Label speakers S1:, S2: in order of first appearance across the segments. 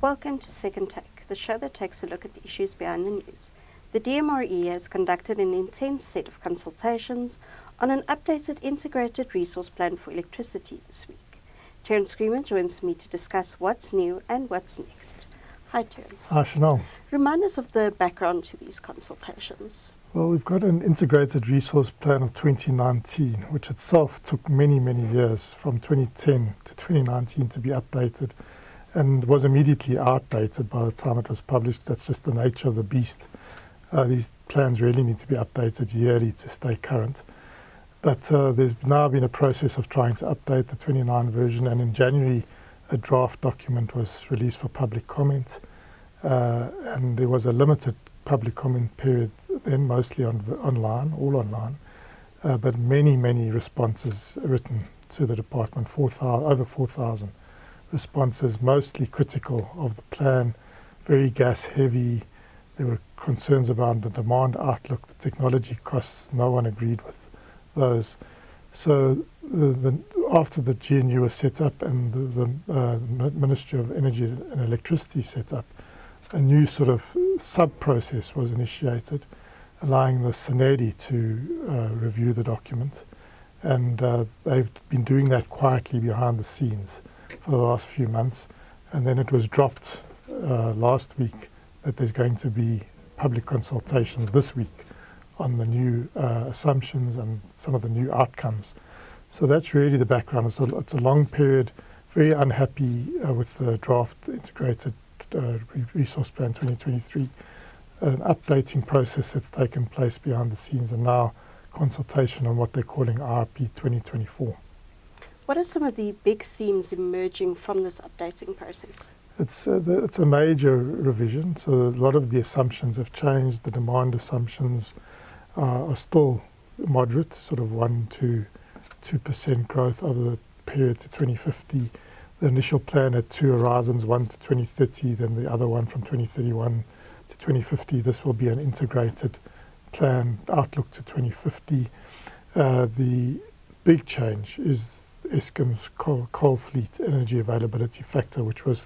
S1: Welcome to Second Take, the show that takes a look at the issues behind the news. The DMRE has conducted an intense set of consultations on an updated integrated resource plan for electricity this week. Terence Creamer joins me to discuss what's new and what's next. Hi, Terence.
S2: Hi, Chanel.
S1: Remind us of the background to these consultations.
S2: Well, we've got an integrated resource plan of 2019, which itself took many, many years, from 2010 to 2019, to be updated, and was immediately outdated by the time it was published. That's just the nature of the beast. These plans really need to be updated yearly to stay current. But there's now been a process of trying to update the 29 version, and in January a draft document was released for public comment, and there was a limited public comment period then, mostly online, all online, but many responses written to the department, over 4,000 responses, mostly critical of the plan, very gas heavy. There were concerns about the demand outlook, the technology costs. No one agreed with those. So after the GNU was set up and the Ministry of Energy and Electricity set up, a new sort of sub-process was initiated, allowing the SENEDI to review the document. And they've been doing that quietly behind the scenes for the last few months. And then it was dropped last week that there's going to be public consultations this week on the new assumptions and some of the new outcomes. So that's really the background. It's a long period, very unhappy with the draft integrated resource plan 2023, an updating process that's taken place behind the scenes, and now consultation on what they're calling IRP 2024.
S1: What are some of the big themes emerging from this updating process?
S2: It's a major revision, so a lot of the assumptions have changed. The demand assumptions are still moderate, sort of 1 to 2% growth over the period to 2050. The initial plan had two horizons, one to 2030, then the other one from 2031 to 2050. This will be an integrated plan outlook to 2050. The big change is Eskom's coal fleet energy availability factor, which was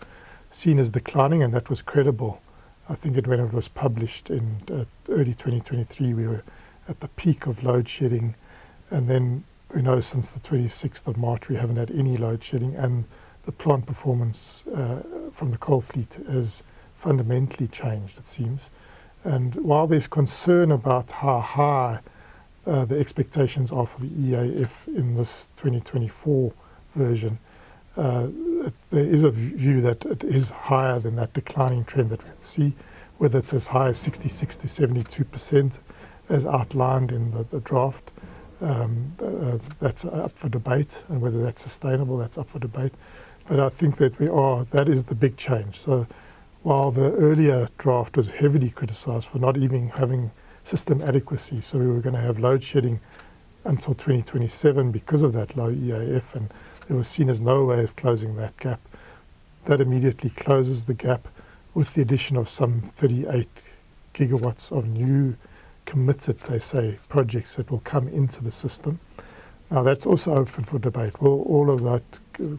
S2: seen as declining, and that was credible. I think when it was published in early 2023, we were at the peak of load shedding, and then we know since the 26th of March we haven't had any load shedding, and the plant performance from the coal fleet has fundamentally changed, it seems. And while there's concern about how high the expectations are for the EAF in this 2024 version, there is a view that it is higher than that declining trend that we see, whether it's as high as 66 to 72% as outlined in the draft. That's up for debate, and whether that's sustainable, that's up for debate. But I think that that is the big change. So while the earlier draft was heavily criticized for not even having system adequacy, so we were going to have load shedding until 2027 because of that low EAF, and it was seen as no way of closing that gap. That immediately closes the gap with the addition of some 38 gigawatts of new committed, they say, projects that will come into the system. Now that's also open for debate. Will all of that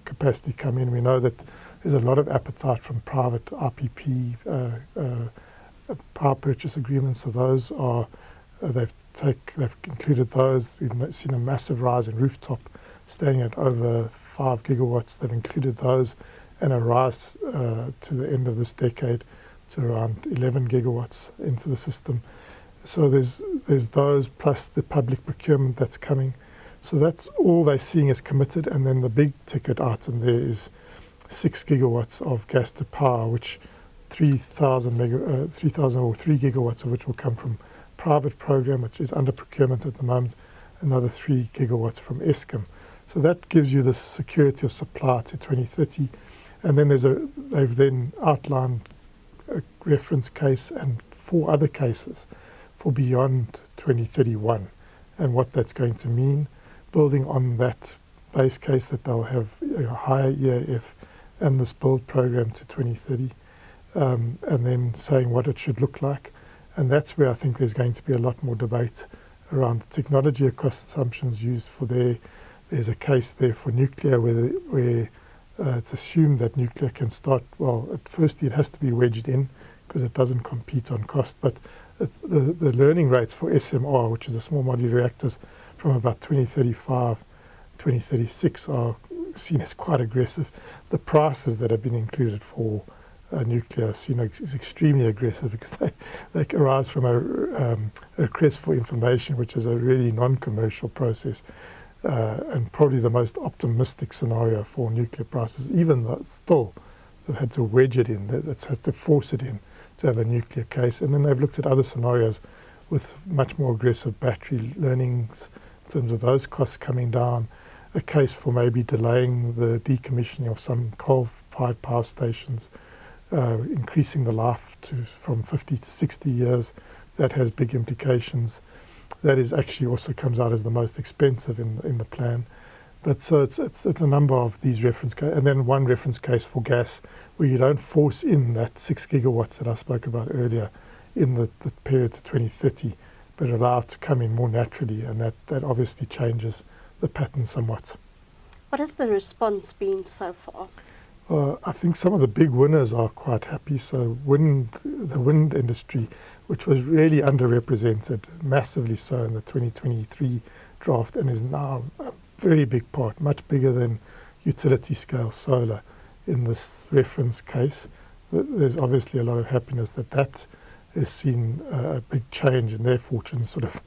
S2: capacity come in? We know that there's a lot of appetite from private IPP power purchase agreements. So those are they've included those. We've seen a massive rise in rooftop, staying at over 5 gigawatts. They've included those, and a rise to the end of this decade to around 11 gigawatts into the system. So there's those, plus the public procurement that's coming. So that's all they're seeing as committed, and then the big ticket item there is 6 gigawatts of gas to power, which 3,000 or 3 gigawatts of which will come from private program, which is under procurement at the moment, another 3 gigawatts from Eskom. So that gives you the security of supply to 2030. And then they've then outlined a reference case and 4 other cases for beyond 2031, and what that's going to mean, building on that base case that they'll have a higher EAF and this build program to 2030, and then saying what it should look like. And that's where I think there's going to be a lot more debate around the technology cost assumptions used for there. There's a case there for nuclear where it's assumed that nuclear can start, well, at first it has to be wedged in because it doesn't compete on cost, but it's the learning rates for SMR, which is the small modular reactors, from about 2035, 2036 are seen as quite aggressive. The prices that have been included for nuclear are seen as extremely aggressive because they arise from a request for information, which is a really non-commercial process. And probably the most optimistic scenario for nuclear prices, even though still they've had to wedge it in, that's had to force it in to have a nuclear case. And then they've looked at other scenarios with much more aggressive battery learnings in terms of those costs coming down, a case for maybe delaying the decommissioning of some coal-fired power stations, increasing the life from 50 to 60 years. That has big implications. That is actually also comes out as the most expensive in the plan. But so it's a number of these reference cases, and then one reference case for gas where you don't force in that 6 gigawatts that I spoke about earlier in the period to 2030, but allow it to come in more naturally, and that obviously changes the pattern somewhat.
S1: What has the response been so far?
S2: I think some of the big winners are quite happy. So the wind industry, which was really underrepresented, massively so in the 2023 draft, and is now a very big part, much bigger than utility scale solar in this reference case. There's obviously a lot of happiness that has seen a big change in their fortunes, sort of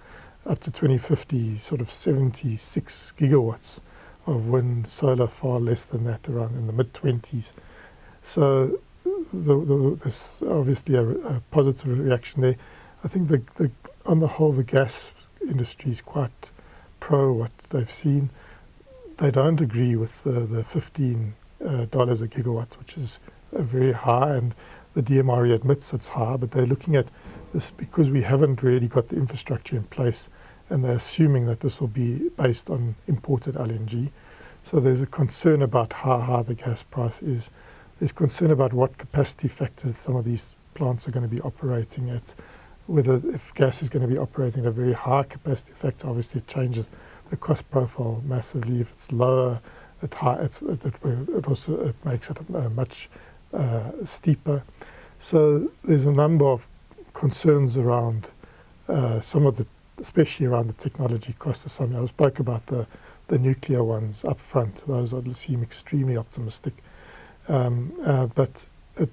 S2: up to 2050, sort of 76 gigawatts of wind, solar far less than that, around in the mid-20s. So there's obviously a positive reaction there. I think on the whole, the gas industry is quite pro what they've seen. They don't agree with the $15 a gigawatt, which is very high, and the DMRE admits it's high, but they're looking at this because we haven't really got the infrastructure in place, and they're assuming that this will be based on imported LNG. So there's a concern about how high the gas price is. There's concern about what capacity factors some of these plants are going to be operating at, whether if gas is going to be operating at a very high capacity factor, obviously it changes the cost profile massively. If it's lower, it makes it much steeper. So there's a number of concerns around some of the, especially around the technology cost of something. I spoke about the nuclear ones up front. Those seem extremely optimistic. But I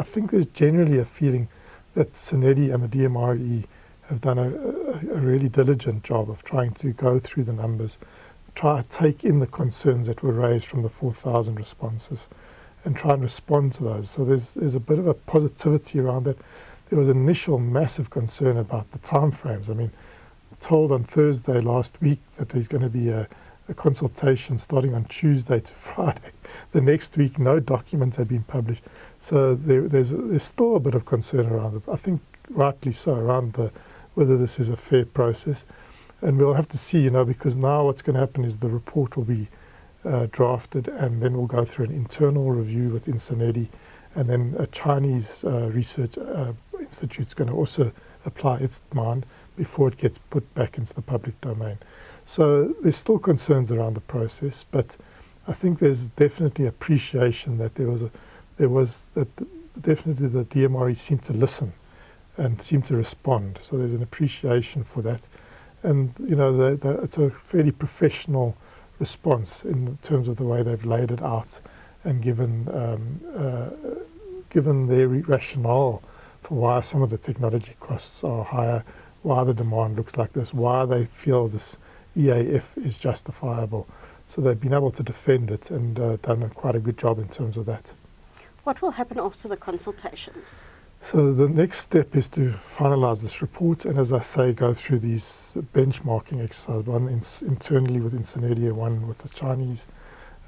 S2: think there's generally a feeling that Sanedi and the DMRE have done a really diligent job of trying to go through the numbers, try to take in the concerns that were raised from the 4,000 responses and try and respond to those. So there's a bit of a positivity around that. There was initial massive concern about the timeframes. I mean, told on Thursday last week that there's going to be a consultation starting on Tuesday to Friday. The next week, no documents had been published. So there's still a bit of concern around it. I think rightly so, around whether this is a fair process. And we'll have to see, because now what's going to happen is the report will be drafted, and then we'll go through an internal review within Sanedi, and then a Chinese research institute is going to also apply its mind before it gets put back into the public domain. So there's still concerns around the process, but I think there's definitely appreciation that definitely the DMRE seemed to listen and seemed to respond. So there's an appreciation for that, and it's a fairly professional response in terms of the way they've laid it out and given their rationale for why some of the technology costs are higher, why the demand looks like this, why they feel this EAF is justifiable. So they've been able to defend it and done quite a good job in terms of that.
S1: What will happen after the consultations?
S2: So the next step is to finalise this report, and as I say, go through these benchmarking exercises, one internally within Sanedi and one with the Chinese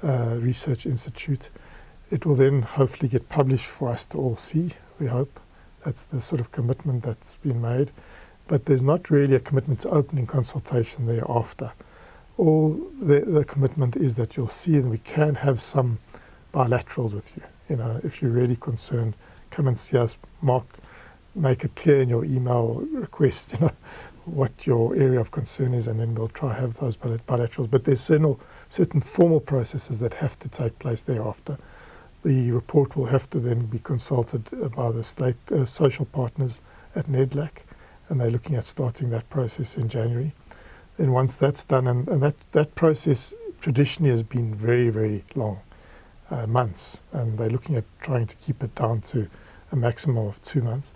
S2: Research Institute. It will then hopefully get published for us to all see, we hope. That's the sort of commitment that's been made. But there's not really a commitment to opening consultation thereafter. All the commitment is that you'll see that we can have some bilaterals with you. If you're really concerned, come and see us. Make it clear in your email request, what your area of concern is, and then we'll try have those bilaterals. But there's certain formal processes that have to take place thereafter. The report will have to then be consulted by the social partners at NEDLAC, and they're looking at starting that process in January. Then once that's done, and that process traditionally has been very, very long, months, and they're looking at trying to keep it down to a maximum of 2 months.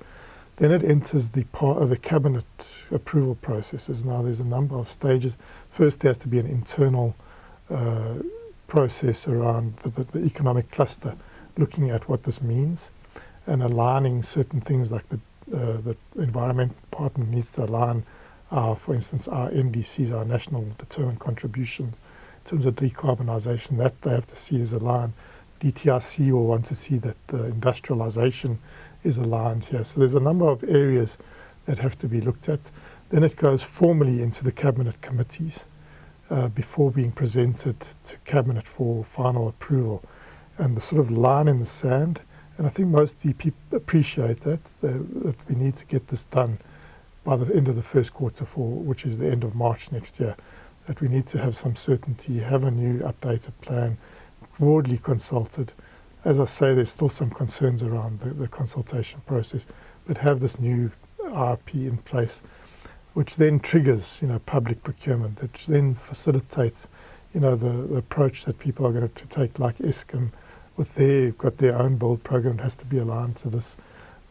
S2: Then it enters the part of the cabinet approval processes. Now there's a number of stages. First there has to be an internal process around the economic cluster, looking at what this means and aligning certain things like the environment department needs to align, for instance, our NDCs, our national determined contributions, in terms of decarbonisation, that they have to see is aligned. DTRC will want to see that the industrialisation is aligned here. So there's a number of areas that have to be looked at. Then it goes formally into the cabinet committees before being presented to cabinet for final approval. And the sort of line in the sand, and I think most DP appreciate that we need to get this done by the end of the first quarter, which is the end of March next year, that we need to have some certainty, have a new updated plan, broadly consulted. As I say, there's still some concerns around the consultation process, but have this new IRP in place, which then triggers, public procurement, which then facilitates, the approach that people are going to take, like Eskom, got their own build program, has to be aligned to this,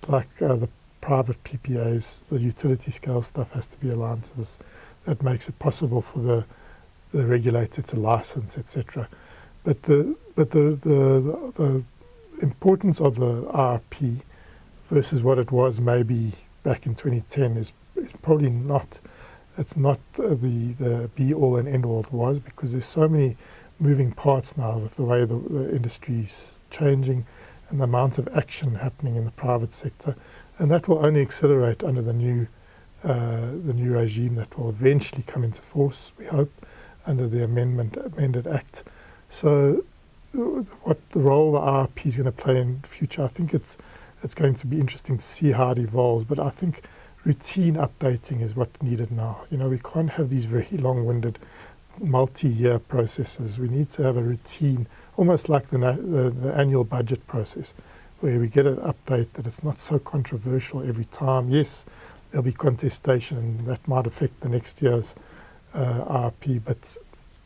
S2: like the private PPAs, the utility scale stuff has to be aligned to this. That makes it possible for the regulator to license, etc. But the importance of the IRP versus what it was maybe back in 2010 is probably not. It's not the be all and end all it was, because there's so many moving parts now with the way the industry's changing and the amount of action happening in the private sector, and that will only accelerate under the new regime that will eventually come into force, we hope, under the amended Act. So what the role the IRP is going to play in the future, I think it's going to be interesting to see how it evolves, but I think routine updating is what's needed now. We can't have these very long-winded multi-year processes. We need to have a routine, almost like the annual budget process, where we get an update that it's not so controversial every time. Yes, there'll be contestation and that might affect the next year's IRP, but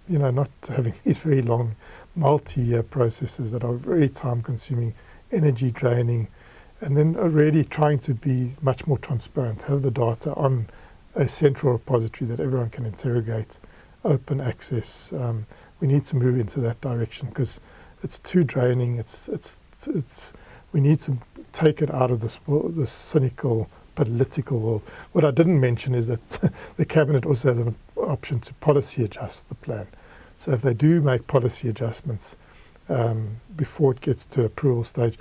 S2: not having these very long multi-year processes that are very time-consuming, energy draining, and then really trying to be much more transparent, have the data on a central repository that everyone can interrogate, open access. We need to move into that direction because it's too draining. We need to take it out of this cynical political world. What I didn't mention is that the cabinet also has an option to policy adjust the plan. So if they do make policy adjustments before it gets to approval stage,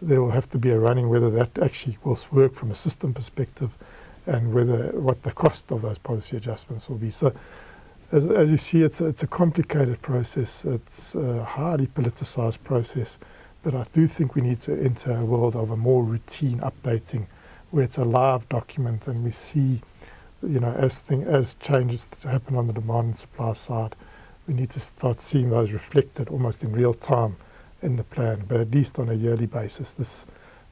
S2: there will have to be a running whether that actually will work from a system perspective and what the cost of those policy adjustments will be. So as you see, it's a complicated process. It's a highly politicized process, but I do think we need to enter a world of a more routine updating where it's a live document and we see, as changes happen on the demand and supply side, we need to start seeing those reflected almost in real time in the plan, but at least on a yearly basis. This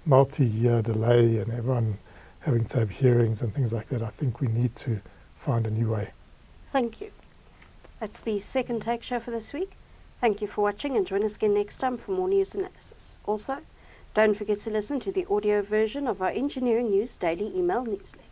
S2: multi-year delay and everyone having to have hearings and things like that, I think we need to find a new way.
S1: Thank you. That's the second Take Show for this week. Thank you for watching and join us again next time for more news analysis. Also, don't forget to listen to the audio version of our Engineering News Daily email newsletter.